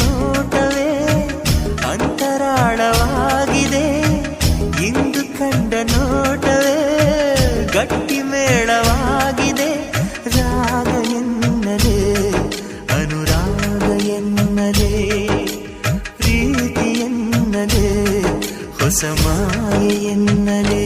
ನೋಟವೇ ಅಂತರಾಳವಾಗಿದೆ, ಇಂದು ಕಂಡ ನೋಟವೇ ಗಟ್ಟಿ ಮೇಳವಾಗಿದೆ. ರಾಗ ಎನ್ನಲೇ ಅನುರಾಗ ಎನ್ನಲೇ ಪ್ರೀತಿ ಎನ್ನಲೇ ಹೊಸ ಮಾಯೆ ಎನ್ನಲೇ